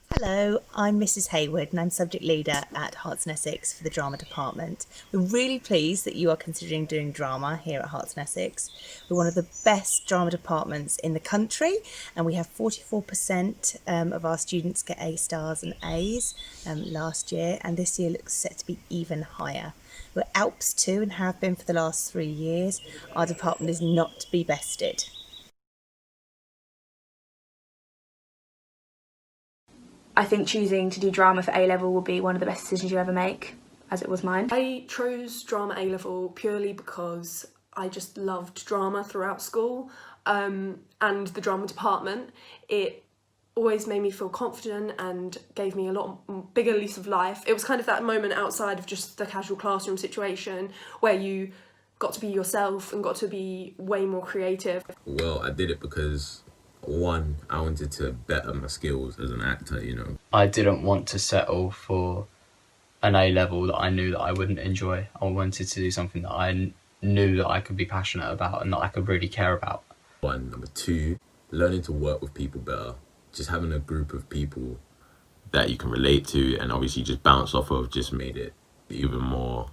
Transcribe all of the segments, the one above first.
Hello, I'm Mrs. Hayward and I'm subject leader at Herts and Essex for the drama department. We're really pleased that you are considering doing drama here at Herts and Essex. We're one of the best drama departments in the country and we have 44% of our students get A stars and A's last year, and this year looks set to be even higher. We're Alps 2 and have been for the last 3 years. Our department is not to be bested. I think choosing to do drama for A-level will be one of the best decisions you ever make, as it was mine. I chose drama A-level purely because I just loved drama throughout school, and the drama department. It always made me feel confident and gave me a lot bigger lease of life. It was kind of that moment outside of just the casual classroom situation where you got to be yourself and got to be way more creative. Well, I did it because one, I wanted to better my skills as an actor, I didn't want to settle for an A-level that I knew that I wouldn't enjoy. I wanted to do something that I knew that I could be passionate about and that I could really care about. One. Number two, learning to work with people better. Just having a group of people that you can relate to and obviously just bounce off of just made it even more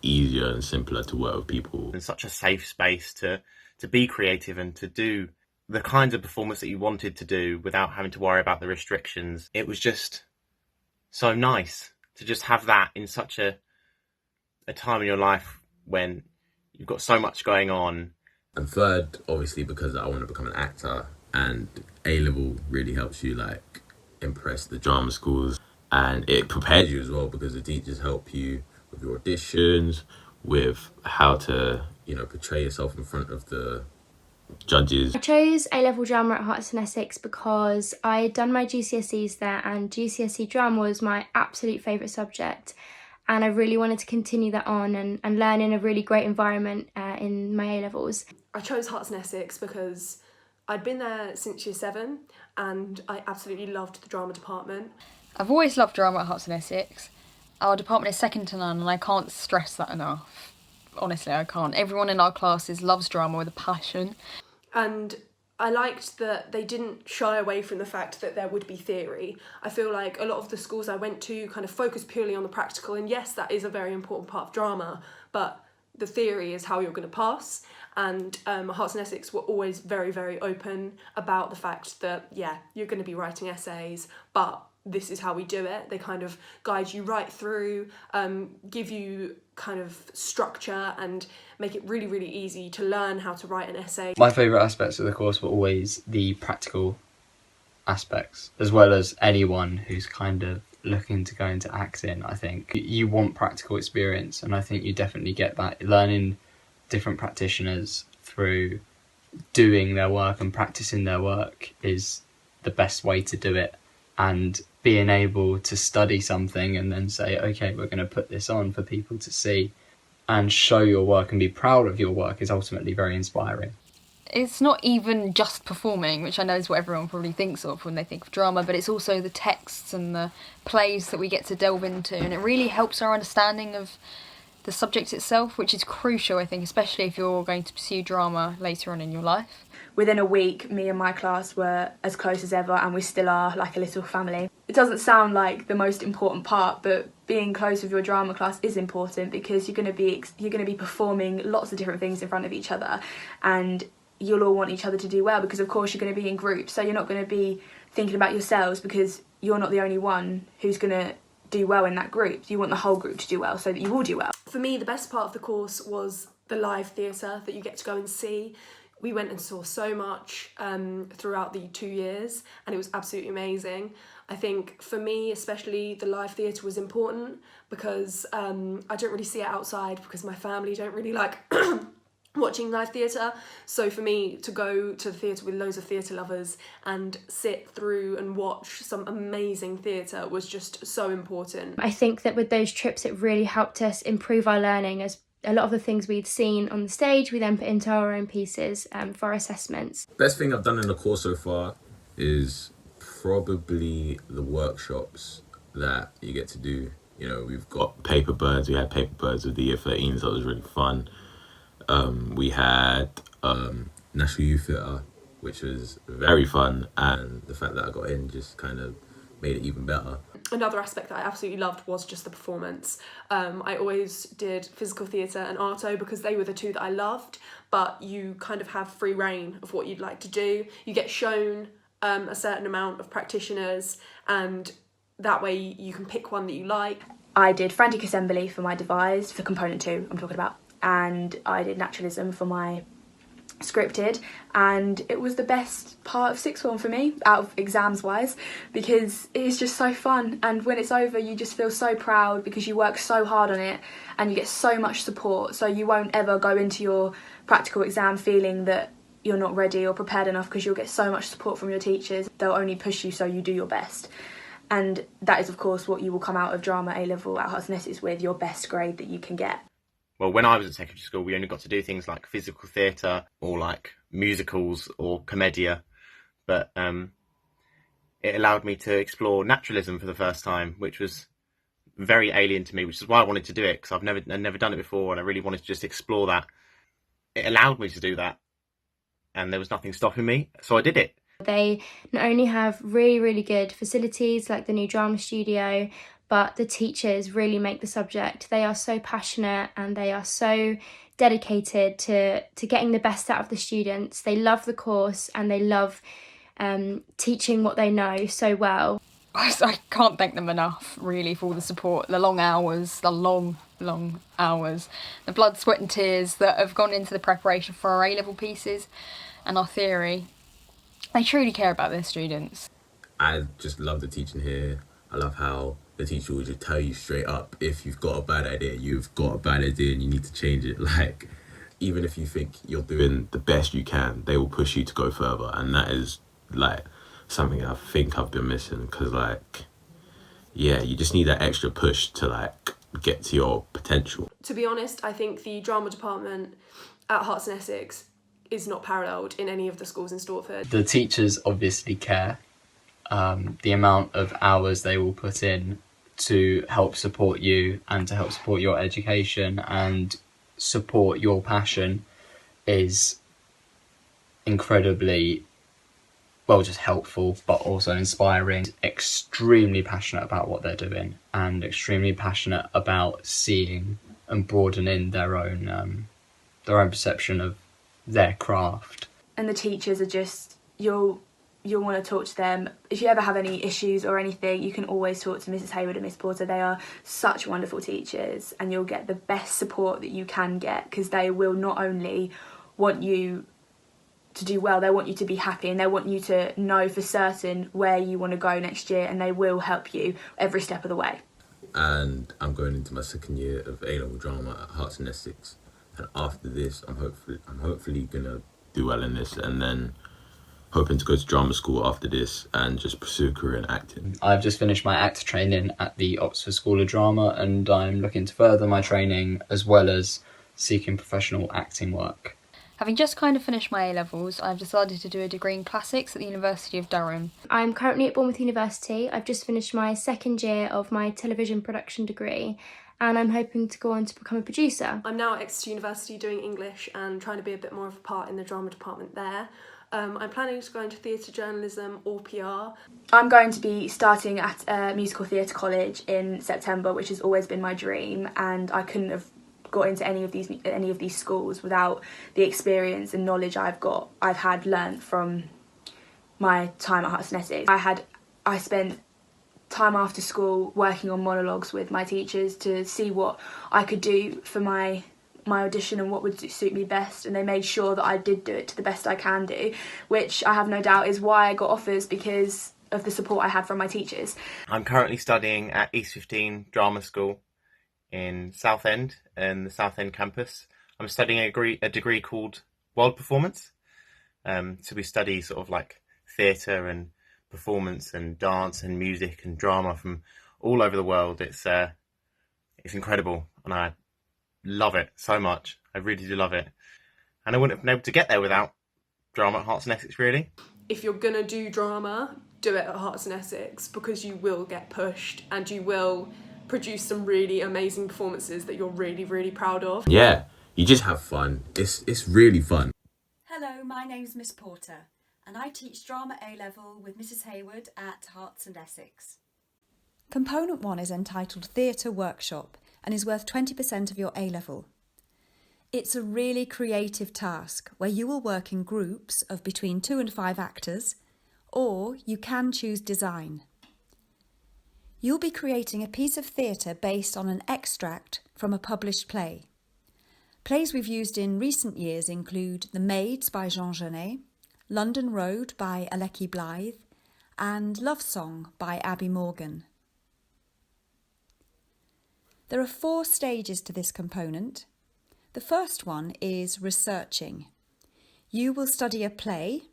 easier and simpler to work with people. In such a safe space to be creative and to do the kinds of performance that you wanted to do without having to worry about the restrictions. It was just so nice to just have that in such a time in your life when you've got so much going on. And third, obviously, because I want to become an actor, and A-level really helps you impress the drama schools, and it prepares you as well because the teachers help you with your auditions, with how to portray yourself in front of the judges. I chose A-level drama at Herts and Essex because I had done my GCSEs there, and GCSE drama was my absolute favourite subject, and I really wanted to continue that on and learn in a really great environment in my A-levels. I chose Herts and Essex because I'd been there since year 7 and I absolutely loved the drama department. I've always loved drama at Herts and Essex. Our department is second to none and I can't stress that enough. Honestly, I can't. Everyone in our classes loves drama with a passion. And I liked that they didn't shy away from the fact that there would be theory. I feel like a lot of the schools I went to kind of focused purely on the practical, and yes, that is a very important part of drama, but the theory is how you're going to pass. And Herts and Essex were always very, very open about the fact that, yeah, you're going to be writing essays, but this is how we do it. They kind of guide you right through, give you kind of structure and make it really, really easy to learn how to write an essay. My favourite aspects of the course were always the practical aspects, as well as anyone who's kind of looking to go into acting. I think you want practical experience, and I think you definitely get that. Learning different practitioners through doing their work and practicing their work is the best way to do it. And being able to study something and then say, okay, we're going to put this on for people to see and show your work and be proud of your work is ultimately very inspiring. It's not even just performing, which I know is what everyone probably thinks of when they think of drama, but it's also the texts and the plays that we get to delve into, and it really helps our understanding of the subject itself, which is crucial, I think, especially if you're going to pursue drama later on in your life. Within a week, me and my class were as close as ever, and we still are like a little family. It doesn't sound like the most important part, but being close with your drama class is important because you're going to be performing lots of different things in front of each other, and you'll all want each other to do well because of course you're going to be in groups, so you're not going to be thinking about yourselves because you're not the only one who's going to do well in that group. You want the whole group to do well so that you all do well. For me, the best part of the course was the live theatre that you get to go and see. We went and saw so much throughout the 2 years, and it was absolutely amazing. I think for me especially the live theatre was important because I don't really see it outside because my family don't really like watching live theatre. So for me to go to the theatre with loads of theatre lovers and sit through and watch some amazing theatre was just so important. I think that with those trips it really helped us improve our learning, as a lot of the things we'd seen on the stage we then put into our own pieces for our assessments. Best thing I've done in the course so far is probably the workshops that you get to do. We've got paper birds. We had paper birds with the year 13s. That was really fun. We had National Youth Theatre, which was very fun, and the fact that I got in just kind of made it even better. Another aspect that I absolutely loved was just the performance. I always did physical theatre and ARTAUD because they were the two that I loved, but you kind of have free reign of what you'd like to do. You get shown a certain amount of practitioners, and that way you can pick one that you like. I did frantic assembly for my devised, for component 2 I'm talking about, and I did naturalism for my scripted, and it was the best part of sixth form for me, out of exams wise, because it is just so fun, and when it's over you just feel so proud because you work so hard on it and you get so much support, so you won't ever go into your practical exam feeling that you're not ready or prepared enough, because you'll get so much support from your teachers. They'll only push you so you do your best, and that is of course what you will come out of drama A-level at Herts and Essex with, your best grade that you can get. Well, when I was at secondary school, we only got to do things like physical theatre or like musicals or commedia, but it allowed me to explore naturalism for the first time, which was very alien to me, which is why I wanted to do it, because I'd never done it before, and I really wanted to just explore that. It allowed me to do that, and there was nothing stopping me, so I did it. They not only have really, really good facilities like the new drama studio, but the teachers really make the subject. They are so passionate and they are so dedicated to getting the best out of the students. They love the course and they love teaching what they know so well. I can't thank them enough, really, for all the support, the long hours, the long hours, the blood, sweat and tears that have gone into the preparation for our A-level pieces and our theory. They truly care about their students. I just love the teaching here. I love how the teacher will just tell you straight up, if you've got a bad idea, you've got a bad idea and you need to change it. Like, even if you think you're doing the best you can, they will push you to go further. And that is, like, something I think I've been missing, because, like, yeah, you just need that extra push to, like, get to your potential. To be honest, I think the drama department at Herts and Essex is not paralleled in any of the schools in Stortford. The teachers obviously care. The amount of hours they will put in to help support you and to help support your education and support your passion is incredibly, well, just helpful, but also inspiring. Extremely passionate about what they're doing and extremely passionate about seeing and broadening their own perception of their craft. And the teachers are just, you'll want to talk to them. If you ever have any issues or anything, you can always talk to Mrs. Hayward and Miss Porter. They are such wonderful teachers, and you'll get the best support that you can get, because they will not only want you to do well, they want you to be happy, and they want you to know for certain where you want to go next year, and they will help you every step of the way. And I'm going into my second year of A-level drama at Herts and Essex, and after this I'm hopefully gonna do well in this, and then hoping to go to drama school after this and just pursue a career in acting. I've just finished my actor training at the Oxford School of Drama, and I'm looking to further my training as well as seeking professional acting work. Having just kind of finished my A-levels, I've decided to do a degree in classics at the University of Durham. I'm currently at Bournemouth University. I've just finished my second year of my television production degree, and I'm hoping to go on to become a producer. I'm now at Exeter University doing English and trying to be a bit more of a part in the drama department there. I'm planning to go into theatre journalism or PR. I'm going to be starting at a musical theatre college in September, which has always been my dream, and I couldn't have got into any of these schools without the experience and knowledge I've had learnt from my time at Herts and Essex. I spent time after school working on monologues with my teachers to see what I could do for my audition and what would suit me best, and they made sure that I did do it to the best I can do, which I have no doubt is why I got offers, because of the support I had from my teachers. I'm currently studying at East 15 Drama School in Southend, in the Southend campus. I'm studying a degree called World Performance. So we study sort of like theatre and performance and dance and music and drama from all over the world. It's incredible, and I love it so much. I really do love it, and I wouldn't have been able to get there without drama at Herts and Essex, really. If you're gonna do drama, do it at Herts and Essex, because you will get pushed and you will produce some really amazing performances that you're really, really proud of. Yeah, you just have fun. It's really fun. Hello, my name's Miss Porter, and I teach Drama A-Level with Mrs Hayward at Herts and Essex. Component 1 is entitled Theatre Workshop and is worth 20% of your A-Level. It's a really creative task where you will work in groups of between 2 and 5 actors, or you can choose design. You'll be creating a piece of theatre based on an extract from a published play. Plays we've used in recent years include The Maids by Jean Genet, London Road by Alecki Blythe, and Love Song by Abby Morgan. There are 4 stages to this component. The first one is researching. You will study a play,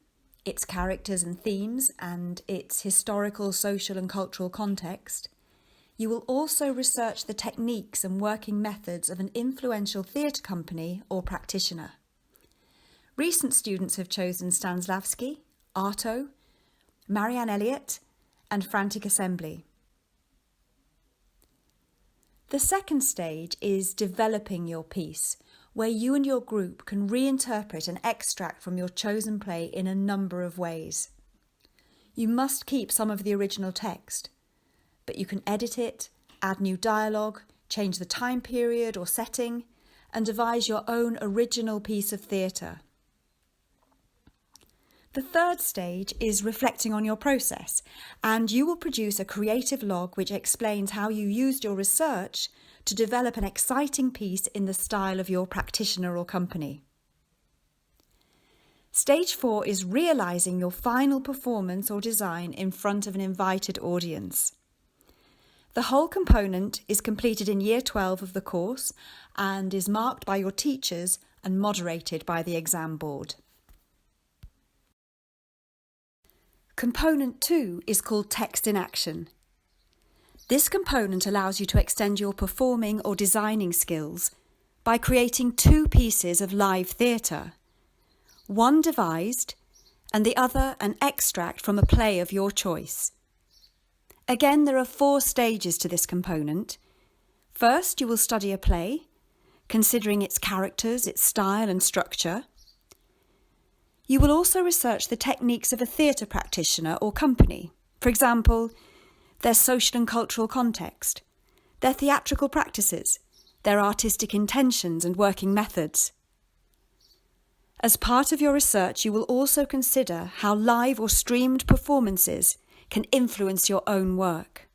its characters and themes, and its historical, social and cultural context. You will also research the techniques and working methods of an influential theatre company or practitioner. Recent students have chosen Stanislavski, ARTAUD, Marianne Elliott and Frantic Assembly. The second stage is developing your piece, where you and your group can reinterpret an extract from your chosen play in a number of ways. You must keep some of the original text, but you can edit it, add new dialogue, change the time period or setting, and devise your own original piece of theatre. The third stage is reflecting on your process, and you will produce a creative log which explains how you used your research to develop an exciting piece in the style of your practitioner or company. Stage 4 is realising your final performance or design in front of an invited audience. The whole component is completed in Year 12 of the course and is marked by your teachers and moderated by the exam board. Component 2 is called Text in Action. This component allows you to extend your performing or designing skills by creating 2 pieces of live theatre, one devised and the other an extract from a play of your choice. Again, there are 4 stages to this component. First, you will study a play, considering its characters, its style and structure. You will also research the techniques of a theatre practitioner or company. For example, their social and cultural context, their theatrical practices, their artistic intentions and working methods. As part of your research, you will also consider how live or streamed performances can influence your own work.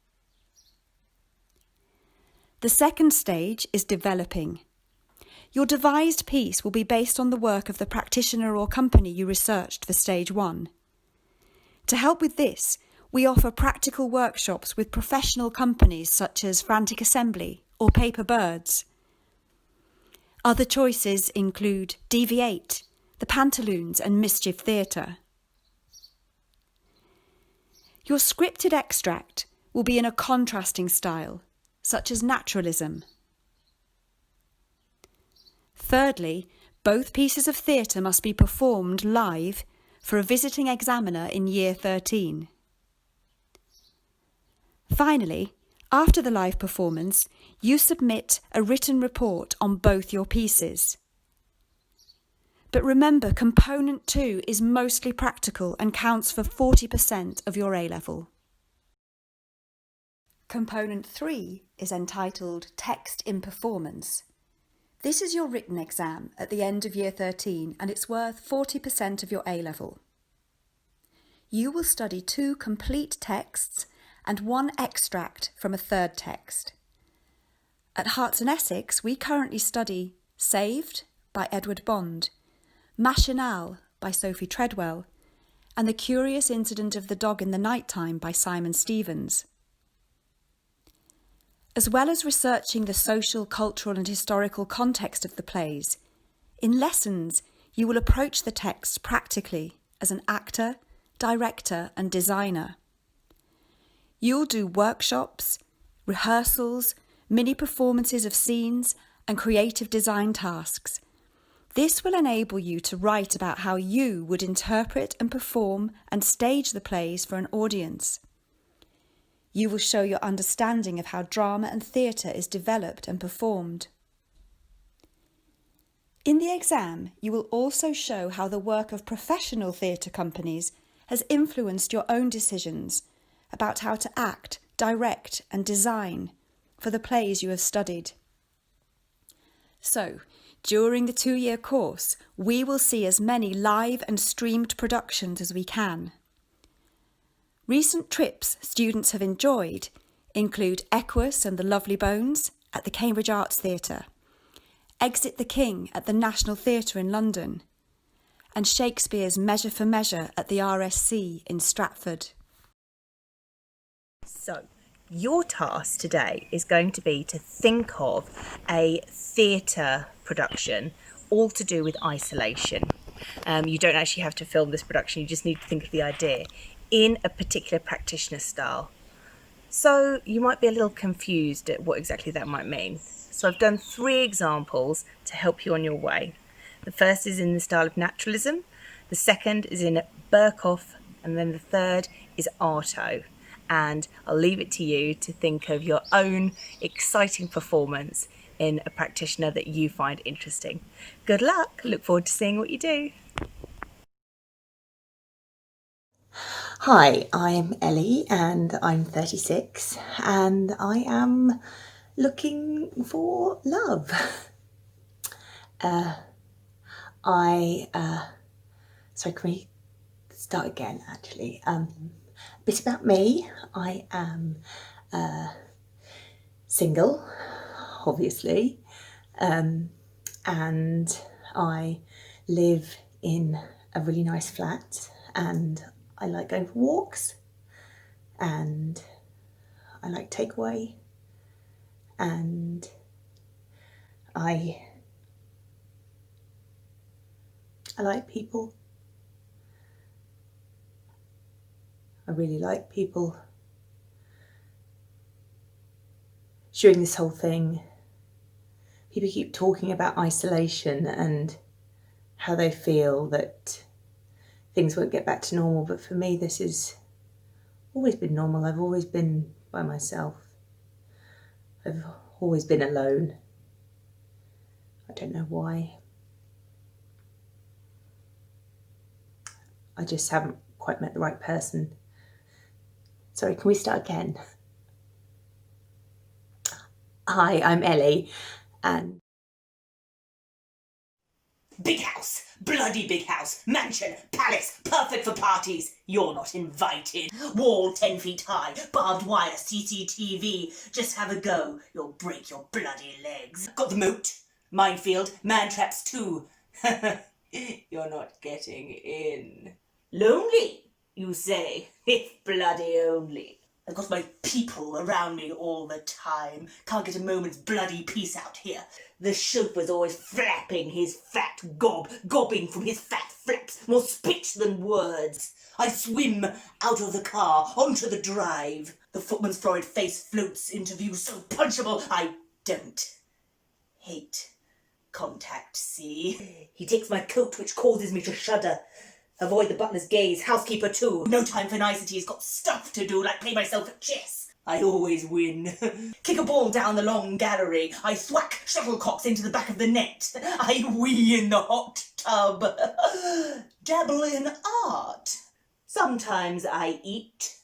The second stage is developing. Your devised piece will be based on the work of the practitioner or company you researched for stage 1. To help with this, we offer practical workshops with professional companies such as Frantic Assembly or Paper Birds. Other choices include Deviate, The Pantaloons and Mischief Theatre. Your scripted extract will be in a contrasting style, such as naturalism. Thirdly, both pieces of theatre must be performed live for a visiting examiner in Year 13. Finally, after the live performance, you submit a written report on both your pieces. But remember, Component 2 is mostly practical and counts for 40% of your A-level. Component 3 is entitled Text in Performance. This is your written exam at the end of Year 13 and it's worth 40% of your A-level. You will study 2 complete texts and 1 extract from a third text. At Herts and Essex, we currently study Saved by Edward Bond, Machinal by Sophie Treadwell, and The Curious Incident of the Dog in the Nighttime by Simon Stevens. As well as researching the social, cultural and historical context of the plays, in lessons you will approach the text practically as an actor, director and designer. You'll do workshops, rehearsals, mini performances of scenes and creative design tasks. This will enable you to write about how you would interpret and perform and stage the plays for an audience. You will show your understanding of how drama and theatre is developed and performed. In the exam, you will also show how the work of professional theatre companies has influenced your own decisions about how to act, direct and design for the plays you have studied. So, during the 2-year course, we will see as many live and streamed productions as we can. Recent trips students have enjoyed include Equus and the Lovely Bones at the Cambridge Arts Theatre, Exit the King at the National Theatre in London, and Shakespeare's Measure for Measure at the RSC in Stratford. So, your task today is going to be to think of a theatre production all to do with isolation. You don't actually have to film this production, you just need to think of the idea in a particular practitioner style. So you might be a little confused at what exactly that might mean. So I've done 3 examples to help you on your way. The first is in the style of naturalism, the second is in BERKOFF, and then the third is ARTAUD. And I'll leave it to you to think of your own exciting performance in a practitioner that you find interesting. Good luck, look forward to seeing what you do. Hi, I'm Ellie and I'm 36 and I am looking for love. Sorry, can we start again actually? A bit about me. I am single, obviously, and I live in a really nice flat and I like going for walks and I like takeaway and I like people. I really like people. During this whole thing, people keep talking about isolation and how they feel that things won't get back to normal, but for me this has always been normal. I've always been by myself. I've always been alone. I don't know why. I just haven't quite met the right person. Sorry, can we start again? Hi, I'm Ellie and... Big house, bloody big house, mansion, palace, perfect for parties. You're not invited. Wall 10 feet high, barbed wire, CCTV. Just have a go, you'll break your bloody legs. Got the moat, minefield, man traps too. You're not getting in. Lonely, you say? If bloody only. I've got my people around me all the time. Can't get a moment's bloody peace out here. The chauffeur's always flapping his fat gob, gobbing from his fat flaps, more speech than words. I swim out of the car, onto the drive. The footman's florid face floats into view, so punchable. I don't hate contact, see? He takes my coat, which causes me to shudder. Avoid the butler's gaze, housekeeper too. No time for niceties, got stuff to do, like play myself at chess. I always win. Kick a ball down the long gallery. I thwack shuttlecocks into the back of the net. I wee in the hot tub. Dabble in art. Sometimes I eat.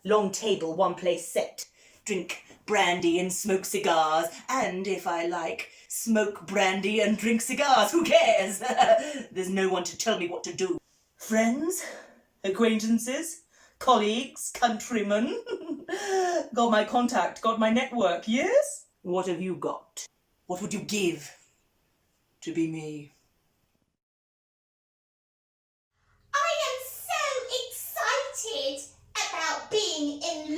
Long table, one place set. Drink brandy and smoke cigars. And if I like, smoke brandy and drink cigars. Who cares? There's no one to tell me what to do. Friends, acquaintances, colleagues, countrymen. Got my contact, got my network, yes? What have you got? What would you give to be me? I am so excited about being in